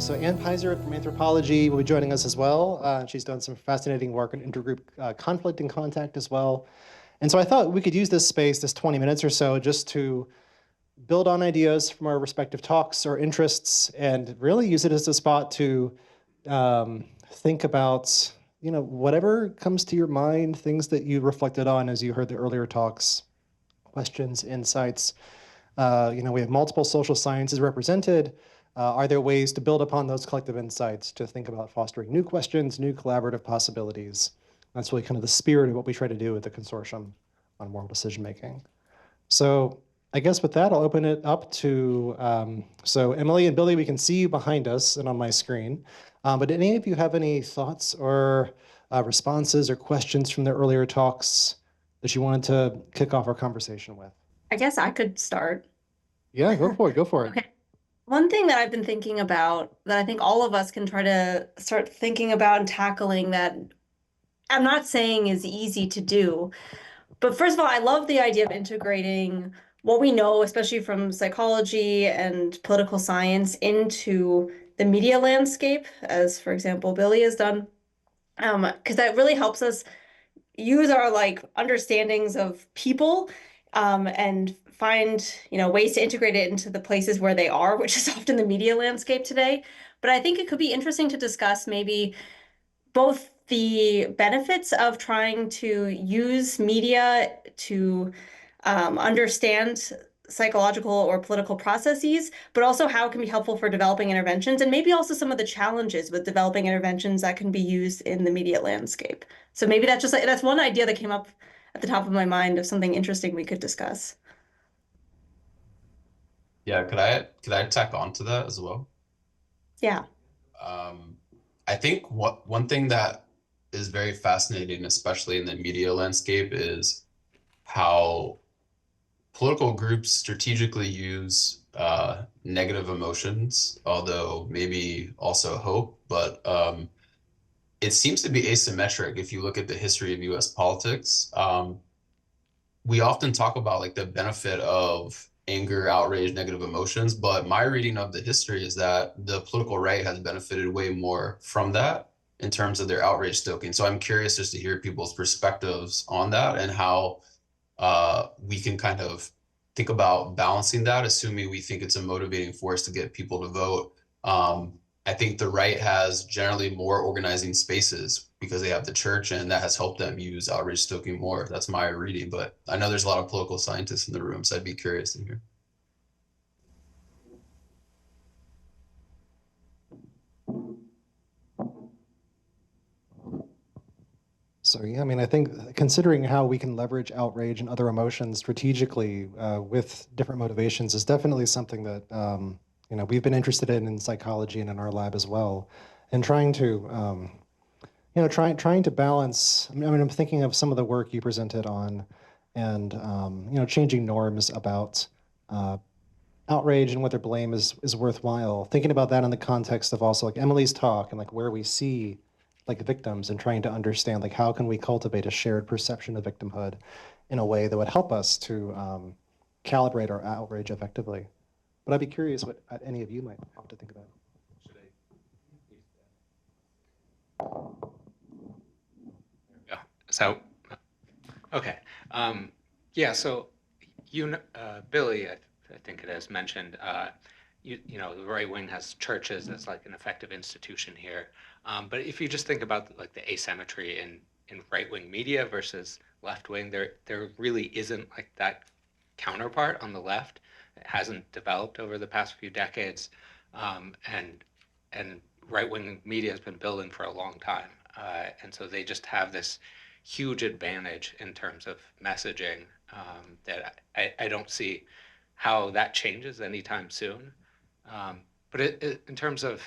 So Ann Pisor from Anthropology will be joining us as well. She's done some fascinating work on intergroup conflict and contact as well. And so I thought we could use this space, this 20 minutes or so, just to build on ideas from our respective talks or interests and really use it as a spot to think about, whatever comes to your mind, things that you reflected on as you heard the earlier talks, questions, insights. We have multiple social sciences represented. Are there ways to build upon those collective insights to think about fostering new questions, new collaborative possibilities? That's really kind of the spirit of what we try to do with the consortium on moral decision making. So I guess with that, I'll open it up to, so Emily and Billy, we can see you behind us and on my screen. But any of you have any thoughts or responses or questions from the earlier talks that you wanted to kick off our conversation with? I guess I could start. Yeah, go for it. Go for it. Okay. One thing that I've been thinking about that I think all of us can try to start thinking about and tackling that I'm not saying is easy to do. But first of all, I love the idea of integrating what we know, especially from psychology and political science, into the media landscape, as for example, Billy has done. Because that really helps us use our understandings of people and find ways to integrate it into the places where they are, which is often the media landscape today. But I think it could be interesting to discuss maybe both the benefits of trying to use media to understand psychological or political processes, but also how it can be helpful for developing interventions, and maybe also some of the challenges with developing interventions that can be used in the media landscape. So maybe that's one idea that came up at the top of my mind of something interesting we could discuss. Yeah, could I tack on to that as well? Yeah. Um, I think one thing that is very fascinating, especially in the media landscape, is how political groups strategically use negative emotions, although maybe also hope, but it seems to be asymmetric if you look at the history of US politics. We often talk about like the benefit of anger, outrage, negative emotions, but my reading of the history is that the political right has benefited way more from that in terms of their outrage stoking. So I'm curious just to hear people's perspectives on that and how we can kind of think about balancing that, assuming we think it's a motivating force to get people to vote. I think the right has generally more organizing spaces because they have the church, and that has helped them use outrage stoking more. That's my reading, but I know there's a lot of political scientists in the room, so I'd be curious to hear. So yeah, I mean, I think considering how we can leverage outrage and other emotions strategically with different motivations is definitely something that we've been interested in psychology and in our lab as well, and trying to trying to balance. I mean, I'm thinking of some of the work you presented on, and changing norms about outrage and whether blame is worthwhile. Thinking about that in the context of also like Emily's talk and like where we see like victims and trying to understand like how can we cultivate a shared perception of victimhood in a way that would help us to calibrate our outrage effectively. But I'd be curious what any of you might have to think about. Yeah. So, okay. Yeah. So, Billy, I think it has mentioned. The right wing has churches as like an effective institution here. But if you just think about like the asymmetry in right wing media versus left wing, there really isn't like that counterpart on the left. It hasn't developed over the past few decades, and right wing media has been building for a long time, and so they just have this huge advantage in terms of messaging that I don't see how that changes anytime soon. But in terms of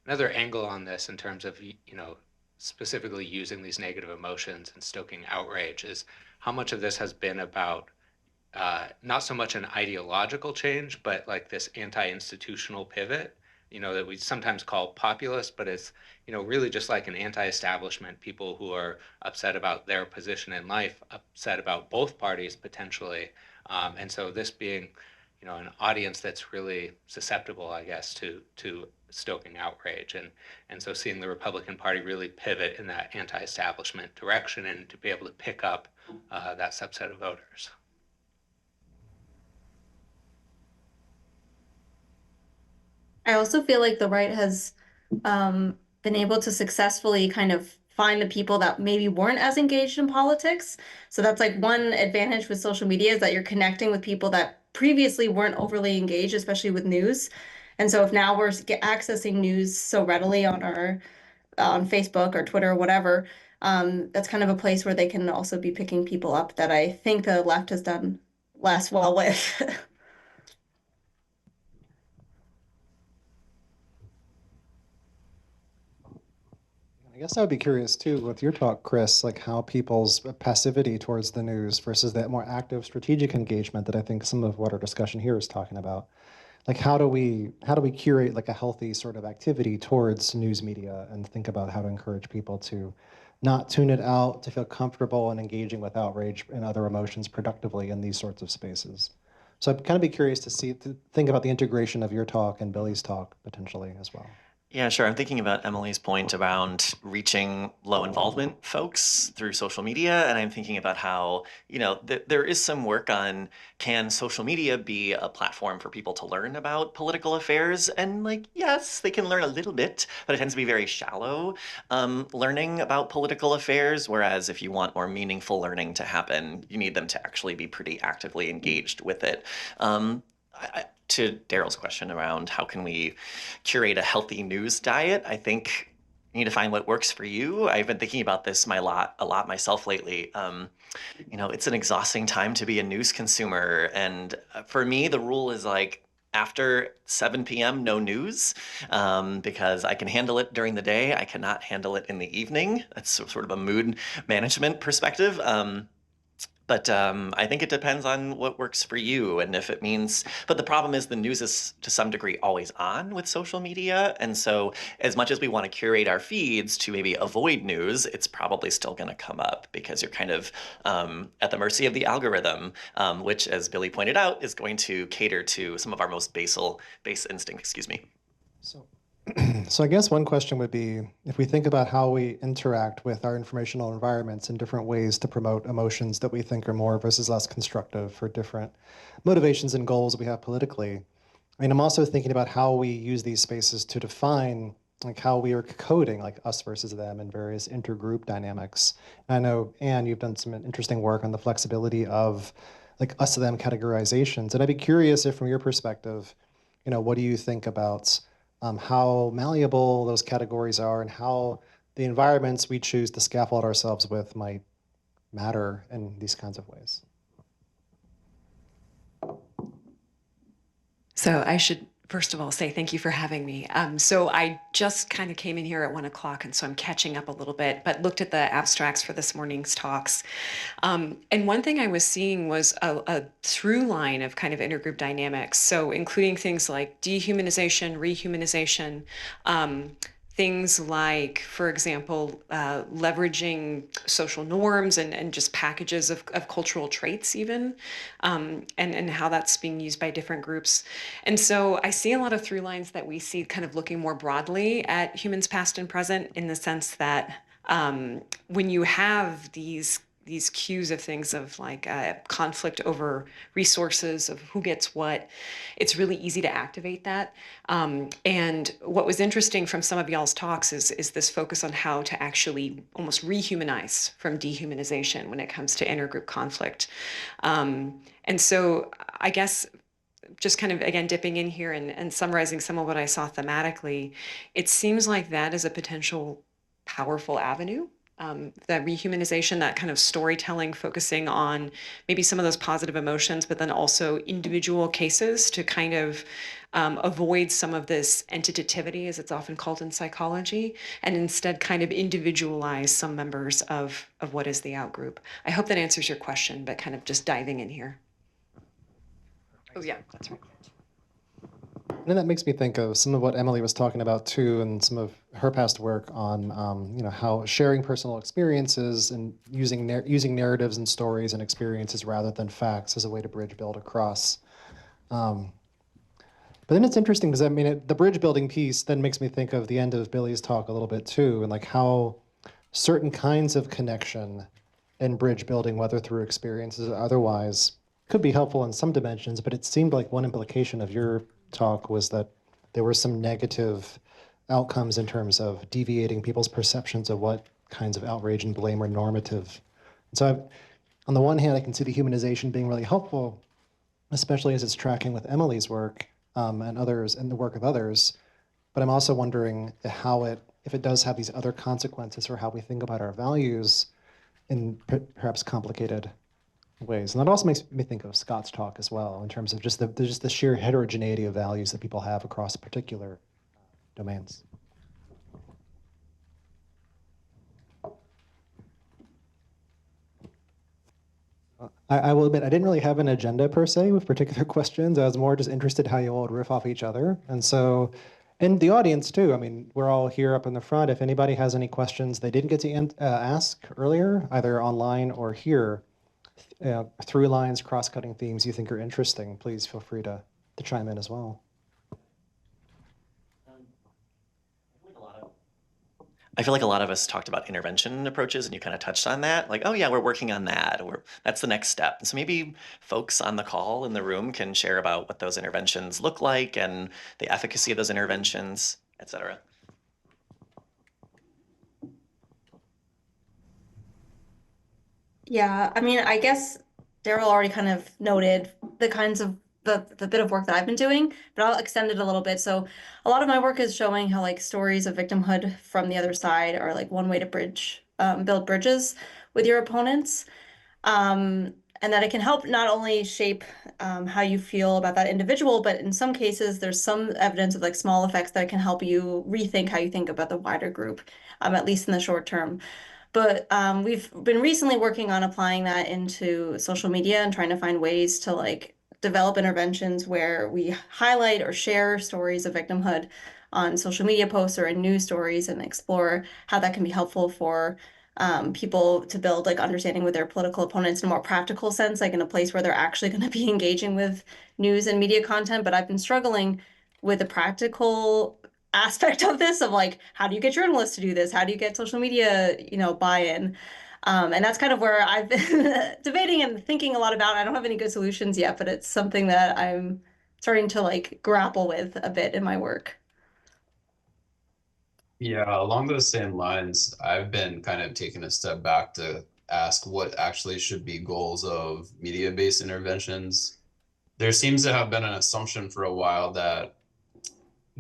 another angle on this, in terms of specifically using these negative emotions and stoking outrage, is how much of this has been about not so much an ideological change, but like this anti-institutional pivot, that we sometimes call populist, but it's, really just like an anti-establishment, people who are upset about their position in life, upset about both parties potentially. And so this being, an audience that's really susceptible, I guess, to stoking outrage. And so seeing the Republican Party really pivot in that anti-establishment direction and to be able to pick up that subset of voters. I also feel like the right has been able to successfully kind of find the people that maybe weren't as engaged in politics. So that's like one advantage with social media is that you're connecting with people that previously weren't overly engaged, especially with news. And so if now we're accessing news so readily on our on Facebook or Twitter or whatever, that's kind of a place where they can also be picking people up that I think the left has done less well with. I guess I would be curious too with your talk, Chris, like how people's passivity towards the news versus that more active strategic engagement that I think some of what our discussion here is talking about. Like how do we curate like a healthy sort of activity towards news media and think about how to encourage people to not tune it out, to feel comfortable and engaging with outrage and other emotions productively in these sorts of spaces. So I'd kind of be curious to think about the integration of your talk and Billy's talk potentially as well. Yeah, sure. I'm thinking about Emily's point around reaching low involvement folks through social media. And I'm thinking about how, there is some work on can social media be a platform for people to learn about political affairs? And like, yes, they can learn a little bit, but it tends to be very shallow learning about political affairs. Whereas if you want more meaningful learning to happen, you need them to actually be pretty actively engaged with it. To Daryl's question around how can we curate a healthy news diet, I think you need to find what works for you. I've been thinking about this a lot myself lately. It's an exhausting time to be a news consumer. And for me, the rule is like after 7 p.m., no news, because I can handle it during the day. I cannot handle it in the evening. That's sort of a mood management perspective. But I think it depends on what works for you and if it means, but the problem is the news is to some degree always on with social media. And so as much as we want to curate our feeds to maybe avoid news, it's probably still going to come up because you're kind of at the mercy of the algorithm, which as Billy pointed out, is going to cater to some of our most base instinct, So I guess one question would be, if we think about how we interact with our informational environments in different ways to promote emotions that we think are more versus less constructive for different motivations and goals we have politically. I mean, I'm also thinking about how we use these spaces to define like how we are coding like us versus them in various intergroup dynamics. And I know, Anne, you've done some interesting work on the flexibility of like us to them categorizations. And I'd be curious if from your perspective, what do you think about how malleable those categories are and how the environments we choose to scaffold ourselves with might matter in these kinds of ways. So I should, first of all, say thank you for having me. So I just kind of came in here at 1 o'clock, and so I'm catching up a little bit, but looked at the abstracts for this morning's talks. And one thing I was seeing was a through line of kind of intergroup dynamics. So including things like dehumanization, rehumanization, things like, for example, leveraging social norms and just packages of cultural traits even, and how that's being used by different groups. And so I see a lot of through lines that we see kind of looking more broadly at humans past and present in the sense that when you have these cues of things of like conflict over resources of who gets what, it's really easy to activate that. And what was interesting from some of y'all's talks is this focus on how to actually almost rehumanize from dehumanization when it comes to intergroup conflict. And so I guess just kind of, again, dipping in here and summarizing some of what I saw thematically, it seems like that is a potential powerful avenue. That rehumanization, that kind of storytelling, focusing on maybe some of those positive emotions, but then also individual cases to kind of avoid some of this entitativity, as it's often called in psychology, and instead kind of individualize some members of what is the outgroup. I hope that answers your question, but kind of just diving in here. Oh yeah, that's right. And that makes me think of some of what Emily was talking about too, and some of her past work on, how sharing personal experiences and using narratives and stories and experiences rather than facts as a way to bridge build across But then it's interesting because I mean, the bridge building piece then makes me think of the end of Billy's talk a little bit too, and like how certain kinds of connection and bridge building, whether through experiences or otherwise, could be helpful in some dimensions. But it seemed like one implication of your talk was that there were some negative outcomes in terms of deviating people's perceptions of what kinds of outrage and blame are normative. And so on the one hand, I can see the humanization being really helpful, especially as it's tracking with Emily's work and others and the work of others. But I'm also wondering how if it does have these other consequences for how we think about our values in perhaps complicated ways. And that also makes me think of Scott's talk as well, in terms of just the sheer heterogeneity of values that people have across particular domains. I will admit, I didn't really have an agenda per se with particular questions. I was more just interested how you all would riff off each other. And so, and the audience too. I mean, we're all here up in the front. If anybody has any questions they didn't get to ask earlier, either online or here, through lines, cross-cutting themes you think are interesting, please feel free to chime in as well. I feel like a lot of us talked about intervention approaches, and you kind of touched on that. Like, oh yeah, we're working on that, or that's the next step. And so maybe folks on the call in the room can share about what those interventions look like and the efficacy of those interventions, et cetera. Yeah, I mean, I guess Daryl already kind of noted the kinds of the bit of work that I've been doing, but I'll extend it a little bit. So a lot of my work is showing how like stories of victimhood from the other side are like one way to build bridges with your opponents. And that it can help not only shape how you feel about that individual, but in some cases, there's some evidence of like small effects that can help you rethink how you think about the wider group, at least in the short term. But we've been recently working on applying that into social media and trying to find ways to like develop interventions where we highlight or share stories of victimhood on social media posts or in news stories and explore how that can be helpful for people to build like understanding with their political opponents in a more practical sense, like in a place where they're actually going to be engaging with news and media content. But I've been struggling with the practical aspect of this of like, how do you get journalists to do this? How do you get social media, buy-in? And that's kind of where I've been debating and thinking a lot about. I don't have any good solutions yet, but it's something that I'm starting to like grapple with a bit in my work. Yeah, along those same lines, I've been kind of taking a step back to ask what actually should be goals of media-based interventions. There seems to have been an assumption for a while that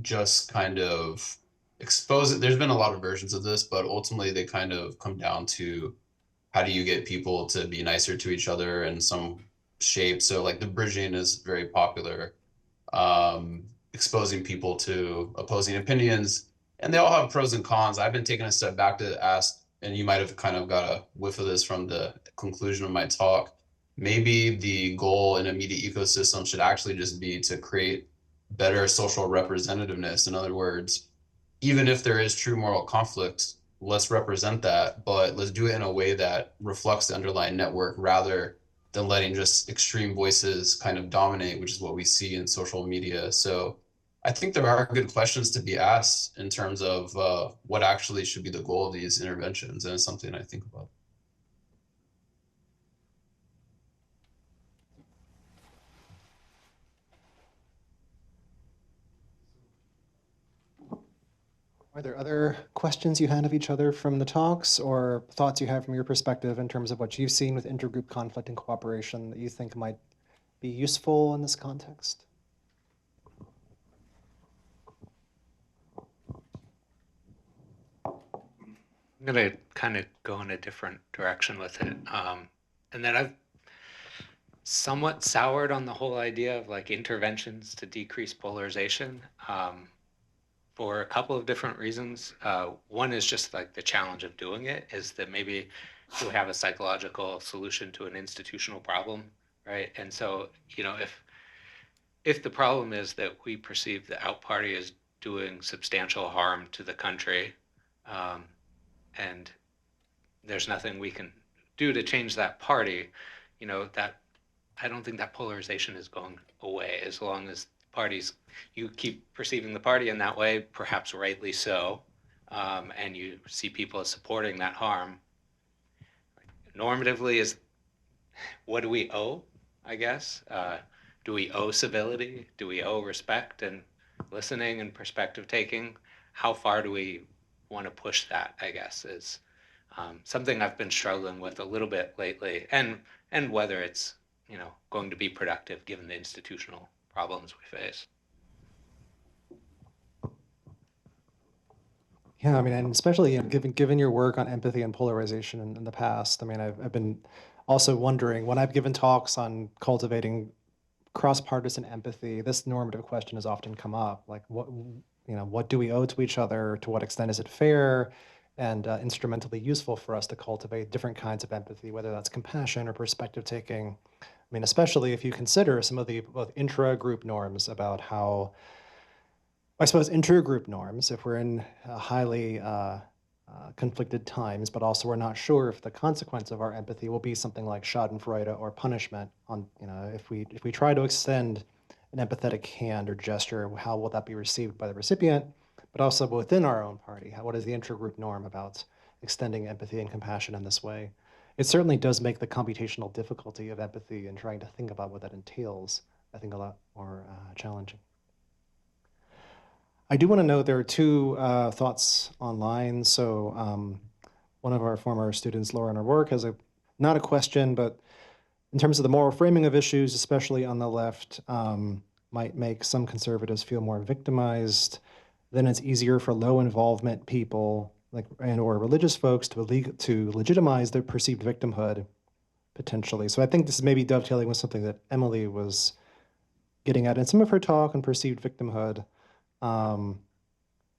just kind of expose it. There's been a lot of versions of this, but ultimately they kind of come down to how do you get people to be nicer to each other in some shape. So like the bridging is very popular, exposing people to opposing opinions, and they all have pros and cons. I've been taking a step back to ask, and you might have kind of got a whiff of this from the conclusion of my talk. Maybe the goal in a media ecosystem should actually just be to create better social representativeness. In other words, even if there is true moral conflict, let's represent that, but let's do it in a way that reflects the underlying network rather than letting just extreme voices kind of dominate, which is what we see in social media. So I think there are good questions to be asked in terms of what actually should be the goal of these interventions, and it's something I think about. Are there other questions you had of each other from the talks or thoughts you have from your perspective in terms of what you've seen with intergroup conflict and cooperation that you think might be useful in this context? I'm gonna kind of go in a different direction with it. And then I've somewhat soured on the whole idea of like interventions to decrease polarization for a couple of different reasons. One is just like the challenge of doing it is that maybe we have a psychological solution to an institutional problem, right? And so, if the problem is that we perceive the out party as doing substantial harm to the country, and there's nothing we can do to change that party, that I don't think that polarization is going away as long as parties, you keep perceiving the party in that way, perhaps rightly so, and you see people as supporting that harm. Normatively, is what do we owe, I guess? Do we owe civility? Do we owe respect and listening and perspective taking? How far do we want to push that, I guess, is something I've been struggling with a little bit lately, and whether it's, you know, going to be productive given the institutional problems we face. Yeah, I mean, and especially, you know, given your work on empathy and polarization in the past, I mean, I've been also wondering when I've given talks on cultivating cross-partisan empathy, this normative question has often come up, like what do we owe to each other? To what extent is it fair and instrumentally useful for us to cultivate different kinds of empathy, whether that's compassion or perspective taking? I mean, especially if you consider some of the both intra-group norms about how, I suppose, inter-group norms, if we're in highly conflicted times, but also we're not sure if the consequence of our empathy will be something like schadenfreude or punishment. On, you know, if we try to extend an empathetic hand or gesture, how will that be received by the recipient? But also within our own party, what is the inter-group norm about extending empathy and compassion in this way? It certainly does make the computational difficulty of empathy and trying to think about what that entails, I think, a lot more challenging. I do want to note there are two thoughts online. So one of our former students, Laura, in her work, has not a question, but in terms of the moral framing of issues, especially on the left, might make some conservatives feel more victimized. Then it's easier for low involvement people like or religious folks to legitimize their perceived victimhood, potentially. So I think this is maybe dovetailing with something that Emily was getting at in some of her talk on perceived victimhood. And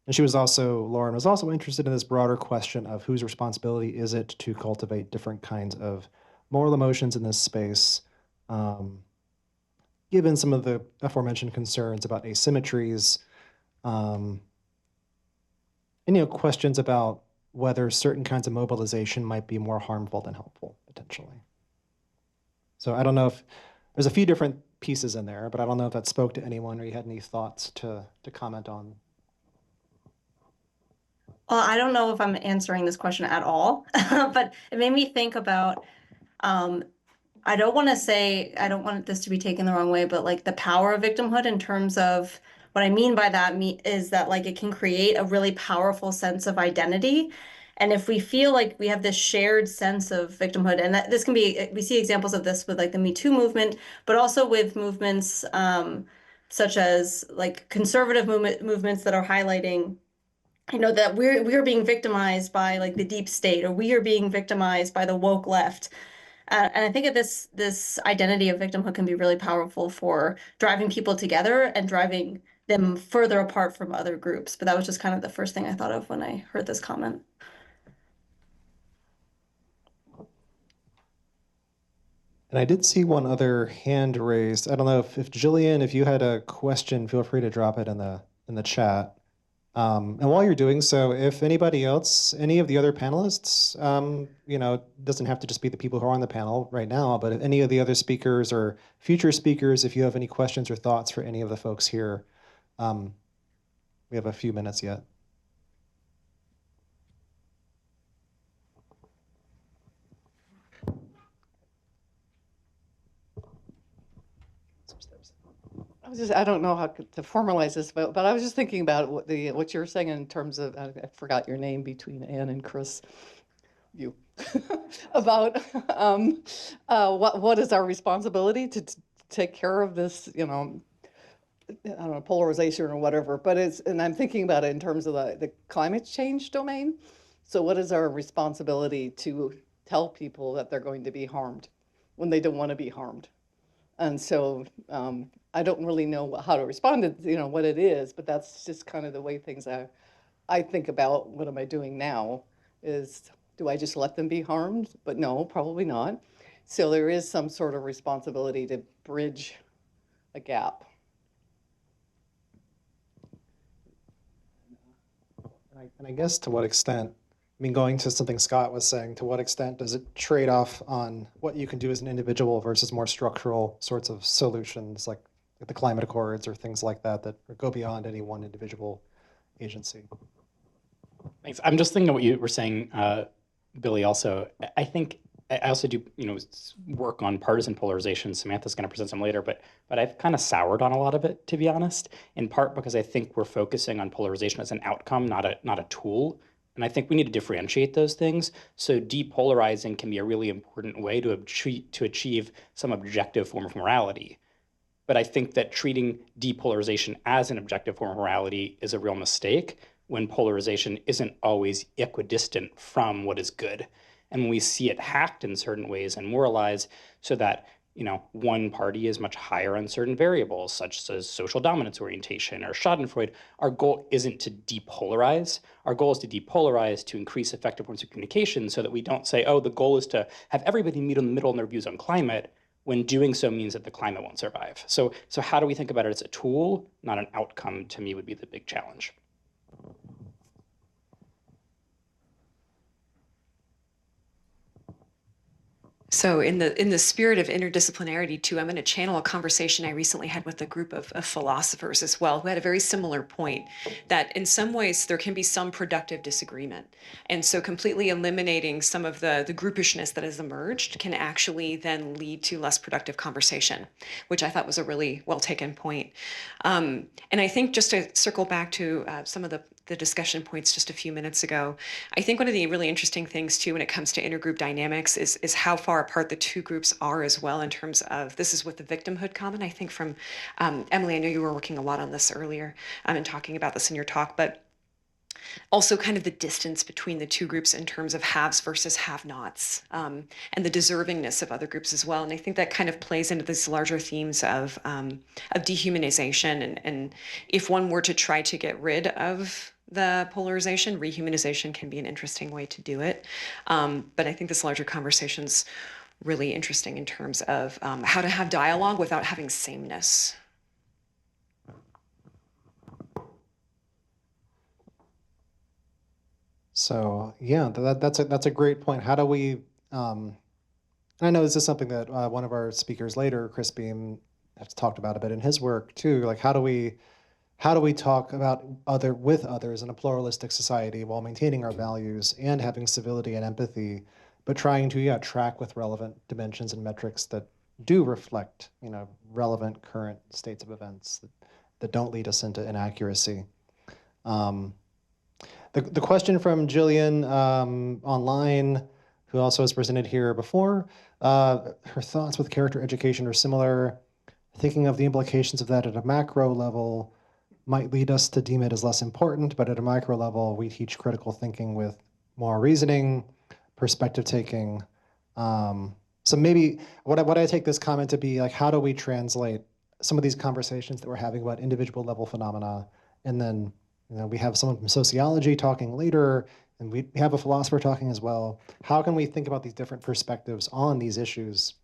Lauren was also interested in this broader question of whose responsibility is it to cultivate different kinds of moral emotions in this space, given some of the aforementioned concerns about asymmetries, and, you know, questions about whether certain kinds of mobilization might be more harmful than helpful, potentially. So I don't know if there's a few different pieces in there, but I don't know if that spoke to anyone or you had any thoughts to comment on. Well, I don't know if I'm answering this question at all, but it made me think about, I don't want this to be taken the wrong way, but like the power of victimhood in terms of what I mean by that is that like it can create a really powerful sense of identity. And if we feel like we have this shared sense of victimhood, and that this can be, we see examples of this with like the Me Too movement, but also with movements such as like conservative movements that are highlighting, you know, that we're being victimized by like the deep state, or we are being victimized by the woke left. And I think that this identity of victimhood can be really powerful for driving people together and driving them further apart from other groups. But that was just kind of the first thing I thought of when I heard this comment. And I did see one other hand raised. I don't know if Jillian, if you had a question, feel free to drop it in the chat. And while you're doing so, if anybody else, any of the other panelists, you know, doesn't have to just be the people who are on the panel right now, but if any of the other speakers or future speakers, if you have any questions or thoughts for any of the folks here, we have a few minutes yet. I don't know how to formalize this, but I was just thinking about what you were saying in terms of, I forgot your name between Ann and Chris, you, about what is our responsibility to take care of this, you know, I don't know, polarization or whatever, but and I'm thinking about it in terms of the climate change domain. So what is our responsibility to tell people that they're going to be harmed when they don't want to be harmed? And so I don't really know how to respond to, you know, what it is, but that's just kind of the way things I think about what am I doing now is, do I just let them be harmed? But no, probably not. So there is some sort of responsibility to bridge a gap. And I guess to what extent mean, going to something Scott was saying, to what extent does it trade off on what you can do as an individual versus more structural sorts of solutions like the climate accords or things like that that go beyond any one individual agency? Thanks. I'm just thinking of what you were saying, Billy, also. I think I also do, work on partisan polarization. Samantha's going to present some later, but I've kind of soured on a lot of it, to be honest, in part because I think we're focusing on polarization as an outcome, not a tool. And I think we need to differentiate those things. So depolarizing can be a really important way to achieve some objective form of morality. But I think that treating depolarization as an objective form of morality is a real mistake when polarization isn't always equidistant from what is good. And when we see it hacked in certain ways and moralized so that one party is much higher on certain variables, such as social dominance orientation or Schadenfreude, our goal isn't to depolarize. Our goal is to depolarize to increase effective forms of communication so that we don't say, oh, the goal is to have everybody meet in the middle in their views on climate, when doing so means that the climate won't survive. So how do we think about it as a tool, not an outcome, to me would be the big challenge. So in the spirit of interdisciplinarity too, I'm going to channel a conversation I recently had with a group of philosophers as well, who had a very similar point, that in some ways there can be some productive disagreement. And so completely eliminating some of the groupishness that has emerged can actually then lead to less productive conversation, which I thought was a really well taken point. And I think just to circle back to some of the discussion points just a few minutes ago, I think one of the really interesting things too when it comes to intergroup dynamics is how far apart the two groups are as well in terms of, this is with the victimhood comment, I think from Emily, I know you were working a lot on this earlier and talking about this in your talk, but also kind of the distance between the two groups in terms of haves versus have-nots, and the deservingness of other groups as well. And I think that kind of plays into these larger themes of dehumanization. And if one were to try to get rid of the polarization, rehumanization can be an interesting way to do it. But I think this larger conversation's really interesting in terms of how to have dialogue without having sameness. So yeah, that's a great point. How do we? I know this is something that one of our speakers later, Chris Beam, has talked about a bit in his work too. Like how do we talk about with others in a pluralistic society while maintaining our values and having civility and empathy, but trying to track with relevant dimensions and metrics that do reflect relevant current states of events that don't lead us into inaccuracy. The question from Jillian online, who also has presented here before, her thoughts with character education are similar. Thinking of the implications of that at a macro level might lead us to deem it as less important, but at a micro level, we teach critical thinking with more reasoning, perspective taking. So maybe what I take this comment to be like, how do we translate some of these conversations that we're having about individual level phenomena, and then we have someone from sociology talking later, and we have a philosopher talking as well. How can we think about these different perspectives on these issues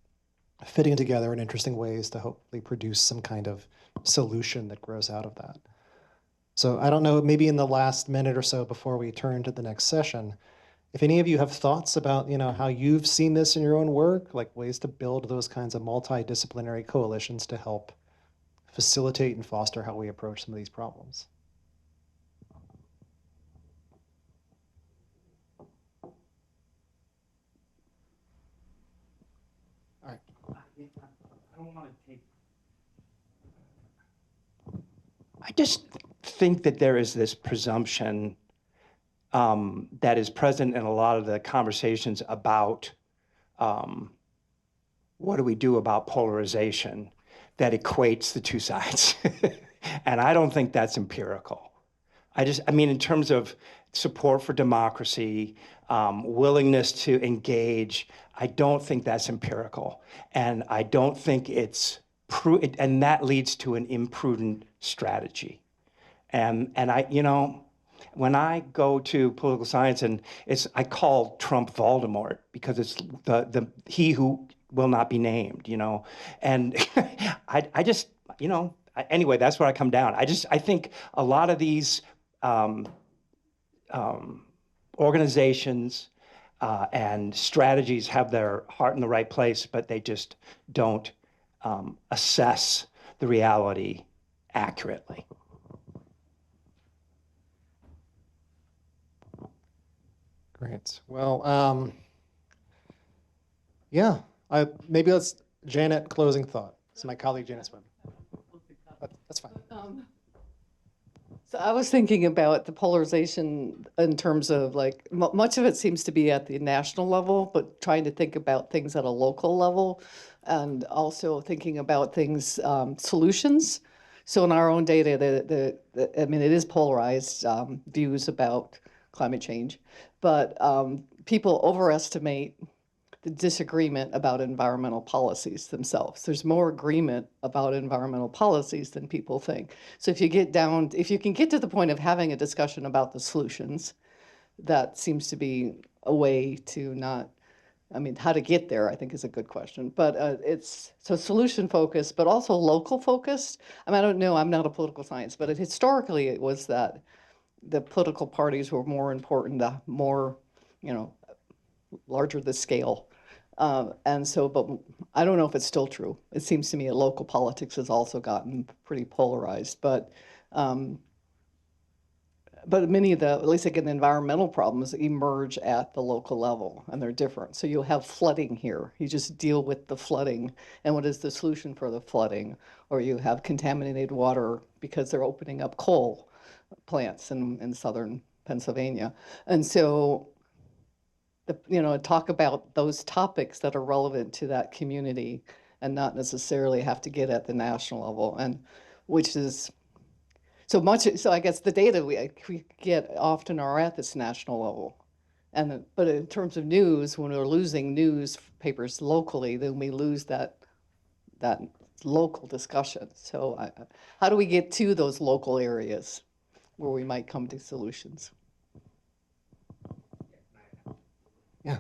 fitting together in interesting ways to hopefully produce some kind of solution that grows out of that? So I don't know, maybe in the last minute or so before we turn to the next session, if any of you have thoughts about how you've seen this in your own work, like ways to build those kinds of multidisciplinary coalitions to help facilitate and foster how we approach some of these problems. All right. I don't want to take. I just think that there is this presumption that is present in a lot of the conversations about what do we do about polarization that equates the two sides. And I don't think that's empirical. I mean, in terms of support for democracy, willingness to engage, I don't think that's empirical. And I don't think it's and that leads to an imprudent strategy. And I, when I go to political science, and I call Trump Voldemort because it's the he who will not be named, and I just, anyway, that's where I come down. I think a lot of these organizations and strategies have their heart in the right place, but they just don't assess the reality accurately. Great. Well, yeah, maybe let's, Janet, closing thought. So my colleague, Janet Swim. That's fine. So I was thinking about the polarization in terms of like, much of it seems to be at the national level, but trying to think about things at a local level and also thinking about things, solutions. So in our own data, I mean, it is polarized, views about climate change, but people overestimate the disagreement about environmental policies themselves. There's more agreement about environmental policies than people think. So if you can get to the point of having a discussion about the solutions, that seems to be a way to not, I mean, how to get there, I think is a good question. But it's so solution focused, but also local focused. I mean, I don't know, I'm not a political science, but historically it was that the political parties were more important, the more, larger the scale. And so, but I don't know if it's still true. It seems to me that local politics has also gotten pretty polarized, but many of the, at least like in the environmental problems, emerge at the local level and they're different. So you'll have flooding here. You just deal with the flooding and what is the solution for the flooding? Or you have contaminated water because they're opening up coal plants in southern Pennsylvania. And so talk about those topics that are relevant to that community and not necessarily have to get at the national level, and which is so much. So I guess the data we get often are at this national level, but in terms of news, when we're losing newspapers locally, then we lose that local discussion. So how do we get to those local areas where we might come to solutions? Yeah.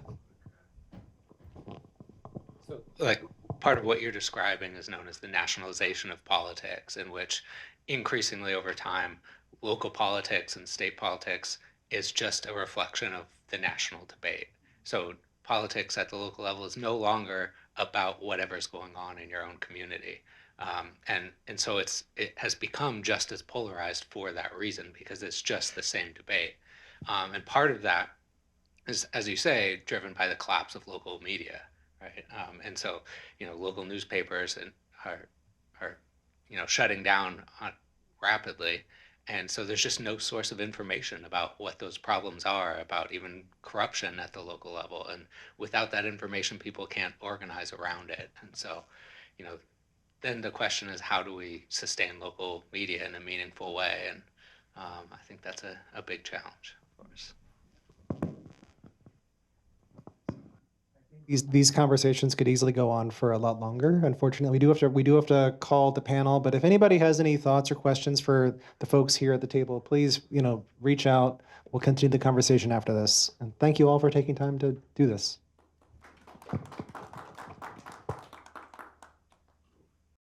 So, like, part of what you're describing is known as the nationalization of politics, in which increasingly over time, local politics and state politics is just a reflection of the national debate. So politics at the local level is no longer about whatever's going on in your own community. And so it has become just as polarized for that reason, because it's just the same debate. And part of that is, as you say, driven by the collapse of local media, right? And so, local newspapers are shutting down rapidly, and so there's just no source of information about what those problems are, about even corruption at the local level. And without that information, people can't organize around it. And so, then the question is, how do we sustain local media in a meaningful way? And I think that's a big challenge, of course. These conversations could easily go on for a lot longer. Unfortunately, we do have to call the panel. But if anybody has any thoughts or questions for the folks here at the table, please, reach out. We'll continue the conversation after this. And thank you all for taking time to do this.